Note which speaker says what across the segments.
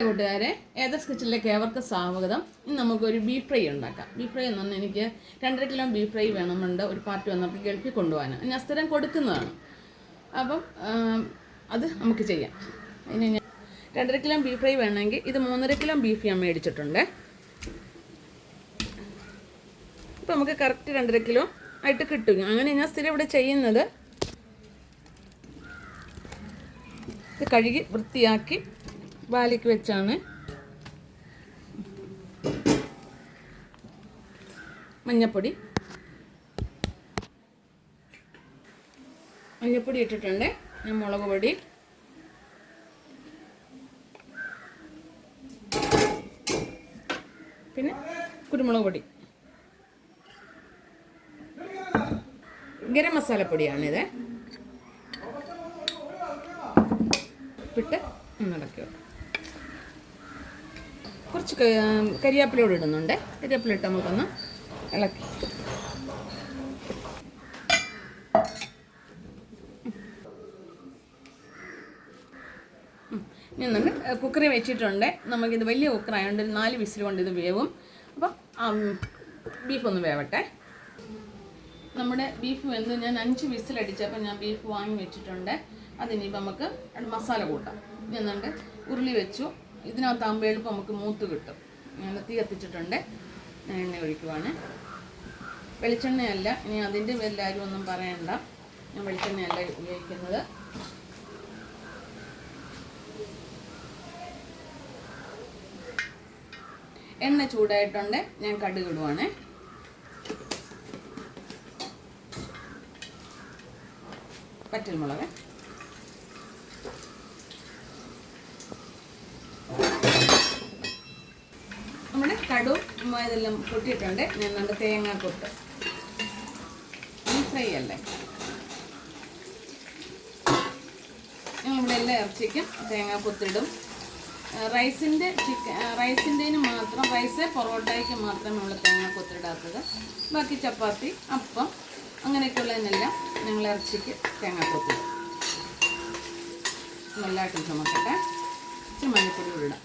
Speaker 1: കൂട്ടുകാരെ, ഏതസ് കിച്ചണിലേക്ക് ഏവർക്ക് സ്വാഗതം. ഇന്ന് നമുക്കൊരു ബീഫ് ഫ്രൈ ഉണ്ടാക്കാം. ബീഫ് ഫ്രൈ എന്ന് പറഞ്ഞാൽ എനിക്ക് 2.5 കിലോ ബീഫ് ഫ്രൈ വേണമെന്നുണ്ട്. ഒരു പാർട്ടി വന്നപ്പോൾ ഗൾഫിൽ കൊണ്ടുപോകാൻ ഞാൻ സ്ഥിരം കൊടുക്കുന്നതാണ്. അപ്പം അത് നമുക്ക് ചെയ്യാം. അതിന് ഞാൻ 2.5 കിലോ ബീഫ് ഫ്രൈ വേണമെങ്കിൽ ഇത് 3.5 കിലോ ബീഫ് ഞാൻ മേടിച്ചിട്ടുണ്ട്. ഇപ്പം നമുക്ക് കറക്റ്റ് 2.5 കിലോ ആയിട്ട് കിട്ടും. അങ്ങനെ ഞാൻ സ്ഥിരം ഇവിടെ ചെയ്യുന്നത്. ഇത് കഴുകി വൃത്തിയാക്കി വാലിക്ക് വെച്ചാണ്. മഞ്ഞപ്പൊടി ഇട്ടിട്ടുണ്ട്. ഞാൻ മുളക് പൊടി, പിന്നെ കുരുമുളക് പൊടി, ഗരം മസാലപ്പൊടിയാണിത്. ഇട്ട് ഇളക്കി വെക്കാം. കുറച്ച് കരിയാപ്പിലയോട് ഇടുന്നുണ്ട്. കരിയാപ്പില ഇട്ട് നമുക്കൊന്ന് ഇളക്കി. ഞാൻ നമ്മൾ കുക്കറിൽ വെച്ചിട്ടുണ്ട്. നമുക്കിത് വലിയ കുക്കറായതുകൊണ്ട് 4 വിസിൽ കൊണ്ട് ഇത് വേവും. അപ്പം ബീഫ് ഒന്ന് വേവട്ടെ. നമ്മുടെ ബീഫ് വെന്ത് ഞാൻ 5 വിസിലടിച്ചപ്പോൾ ഞാൻ ബീഫ് വാങ്ങി വെച്ചിട്ടുണ്ട്. അതിനിപ്പോൾ നമുക്ക് മസാല കൂട്ടാം. എന്നുണ്ട് ഉരുളി വെച്ചു. ഇതിനകത്താകുമ്പോൾ എളുപ്പം നമുക്ക് മൂത്ത് കിട്ടും. ഞാൻ തീ കത്തിച്ചിട്ടുണ്ട്. ഞാൻ എണ്ണ ഒഴിക്കുവാണ്. വെളിച്ചെണ്ണയല്ല, ഇനി അതിൻ്റെ എല്ലാവരും ഒന്നും പറയണ്ട. ഞാൻ വെളിച്ചെണ്ണയല്ല ഉപയോഗിക്കുന്നത്. എണ്ണ ചൂടായിട്ടുണ്ട്. ഞാൻ കടുക് ഇടുവാണ്. പച്ചമുളക്, നമ്മുടെ കടുവും ഇതെല്ലാം പൊട്ടിയിട്ടുണ്ട്. ഞാൻ നമ്മുടെ തേങ്ങാക്കൊത്ത് ബീഫ് ഫ്രൈ അല്ലേ. ഞങ്ങളിവിടെ എല്ലാ ഇറച്ചിക്കും തേങ്ങാക്കൊത്തിടും. റൈസിൻ്റെന് മാത്രം, പൊറോട്ടയ്ക്ക് മാത്രമേ നമ്മൾ തേങ്ങാക്കൊത്തിടാത്തത്. ബാക്കി ചപ്പാത്തി, അപ്പം അങ്ങനെയൊക്കെയുള്ളതിനെല്ലാം ഞങ്ങൾ ഇറച്ചിക്ക് തേങ്ങാക്കൊത്തിടും. നല്ലതായിട്ട് ചുമക്കട്ടെ. ഇച്ചിരി മഞ്ഞപ്പൊടി ഇടാം.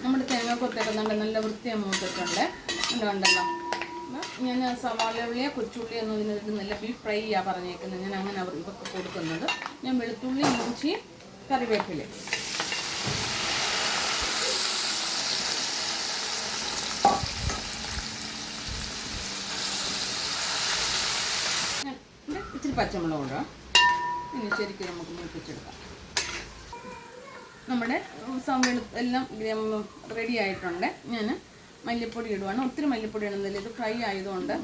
Speaker 1: നമ്മുടെ തേങ്ങാക്കൊത്തൊക്കെ നല്ല വൃത്തിയായി മൂത്തിട്ടുണ്ട്. ഉണ്ടല്ലോ. ഞാൻ സവാള ഉള്ളിയോ കൊച്ചുള്ളി ഒന്നും ഇതിന് ബീഫ് ഫ്രൈ ചെയ്യാൻ പറഞ്ഞേക്കുന്നത്. ഞാൻ അങ്ങനെ ഇതൊക്കെ കൊടുക്കുന്നത്. ഞാൻ വെളുത്തുള്ളി, ഇഞ്ചി, കറിവേപ്പില, ഇച്ചിരി പച്ചമുളക് ഇടാം. ഇനി ശരിക്കും നമുക്ക് മൂപ്പിച്ചെടുക്കാം. നമ്മുടെ എല്ലാം റെഡി ആയിട്ടുണ്ട്. ഞാൻ മല്ലിപ്പൊടി ഇടുവാണ്. ഒത്തിരി മല്ലിപ്പൊടി ഇടുന്നില്ല. ഇത് ഫ്രൈ ആയതുകൊണ്ട്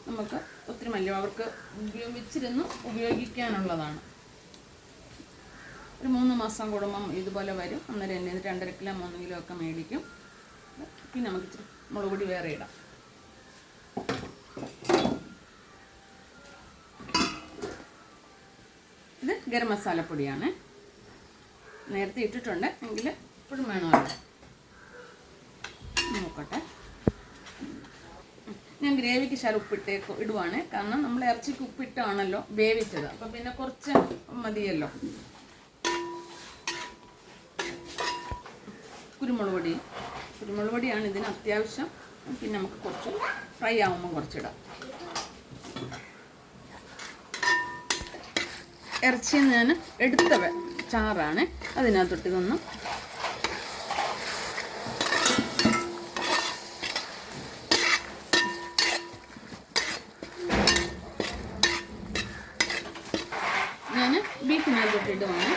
Speaker 1: നമുക്ക് ഒത്തിരി അവർക്ക് വെച്ചിരുന്ന് ഉപയോഗിക്കാനുള്ളതാണ്. ഒരു 3 മാസം കൂടുമ്പം ഇതുപോലെ വരും. അന്നേരം എന്നെ 2.5 കിലോ 3 കിലോ ഒക്കെ മേടിക്കും. പിന്നെ നമുക്ക് ഇച്ചിരി മുളക് പൊടി വേറെ ഇടാം. ഇത് ഗരം മസാലപ്പൊടിയാണ്. നേരത്തെ ഇട്ടിട്ടുണ്ട് എങ്കിൽ ഇപ്പോഴും വേണമല്ലോ. നോക്കട്ടെ. ഞാൻ ഗ്രേവിക്ക് ശാല ഇടുവാണ്. കാരണം നമ്മൾ ഇറച്ചിക്ക് ഉപ്പിട്ടാണല്ലോ വേവിച്ചത്. അപ്പം പിന്നെ കുറച്ച് മതിയല്ലോ. കുരുമുളക് പൊടിയാണ് ഇതിന് അത്യാവശ്യം. പിന്നെ നമുക്ക് കുറച്ച് ഫ്രൈ ആകുമ്പോൾ കുറച്ചിടാം. ഇറച്ചിയിൽ ഞാൻ എടുത്ത ചാറാണ്. അതിനകത്തൊട്ട് ഇതൊന്നും ഞാൻ ബീഫിനകത്തൊട്ട് ഇടുവാണ്.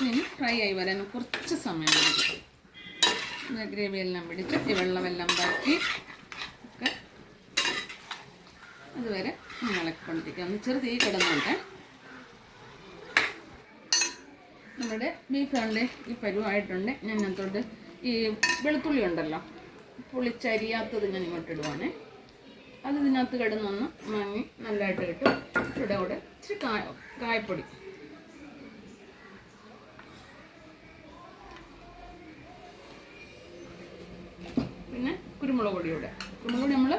Speaker 1: ഇനി ഫ്രൈ ആയി വരാൻ കുറച്ച് സമയം എടുക്കും. ഗ്രേവി എല്ലാം പിടിച്ച് വെള്ളമെല്ലാം ബാക്കി ഒക്കെ അതുവരെ ഇളക്കിക്കൊണ്ടിരിക്കുക. ഒന്ന് ചെറു തീ കിടന്നുണ്ട്. നമ്മുടെ ബീഫാണല്ലേ ഈ പരുവായിട്ടുണ്ട്. ഞാൻ അതിനകത്തോട്ട് ഈ വെളുത്തുള്ളി ഉണ്ടല്ലോ, പൊളിച്ചരിയാത്തത് ഞാൻ ഇങ്ങോട്ട് ഇടുവാണേ. അത് ഇതിനകത്ത് കിടന്നൊന്ന് മങ്ങി നല്ലതായിട്ട് കിട്ടും. ഇവിടെ കൂടെ ഇച്ചിരി കായപ്പൊടി, പിന്നെ കുരുമുളക് പൊടിയൂടെ. കുരുമുളക് പൊടി നമ്മൾ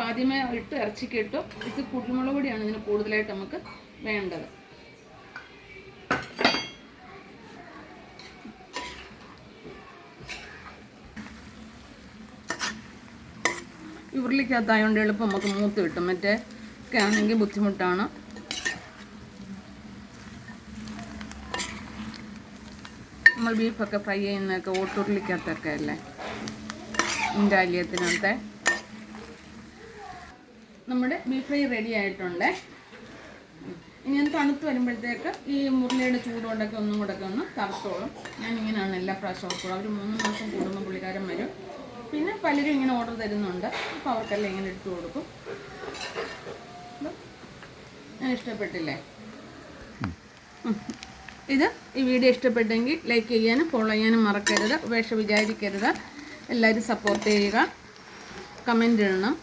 Speaker 1: ആദ്യമേ ഇട്ട് ഇറച്ചിക്ക് ഇട്ടു. ഇത് കുരുമുളക് പൊടിയാണ് ഇതിന് കൂടുതലായിട്ട് നമുക്ക് വേണ്ടത്. ഈ ഉരുളിക്കകത്തായതുകൊണ്ട് എളുപ്പം നമുക്ക് മൂത്ത് കിട്ടും. മറ്റേ ഒക്കെ ആണെങ്കിൽ ബുദ്ധിമുട്ടാണ്. നമ്മൾ ബീഫൊക്കെ ഫ്രൈ ചെയ്യുന്നതൊക്കെ ഓട്ടുരുളിക്കകത്തൊക്കെ അല്ലേ, ഇൻഡാലിയത്തിനകത്തെ. നമ്മുടെ ബീഫ് ഫ്രൈ റെഡി ആയിട്ടുണ്ട്. ഇനി അത് തണുത്ത് വരുമ്പോഴത്തേക്ക് ഈ മുരളിയുടെ ചൂട് കൊണ്ടൊക്കെ ഒന്നും കൂടെ ഒന്ന് തണുത്തോളും. ഞാൻ ഇങ്ങനെയാണ് എല്ലാ പ്രാവശ്യവും ഓർക്കുള്ളൂ. അവർ 3 മാസം കൂടുമ്പോൾ പുള്ളിക്കാരൻ വരും. പിന്നെ പലരും ഇങ്ങനെ ഓർഡർ തരുന്നുണ്ട്. അപ്പോൾ അവർക്കെല്ലാം ഇങ്ങനെ എടുത്തു കൊടുക്കും. ഞാൻ ഇഷ്ടപ്പെട്ടില്ലേ? ഈ വീഡിയോ ഇഷ്ടപ്പെട്ടെങ്കിൽ ലൈക്ക് ചെയ്യാനും ഫോളോ ചെയ്യാനും മറക്കരുത്. ഉപേക്ഷ വിചാരിക്കരുത്. എല്ലാവരും സപ്പോർട്ട് ചെയ്യുക, കമൻ്റ് ഇടണം.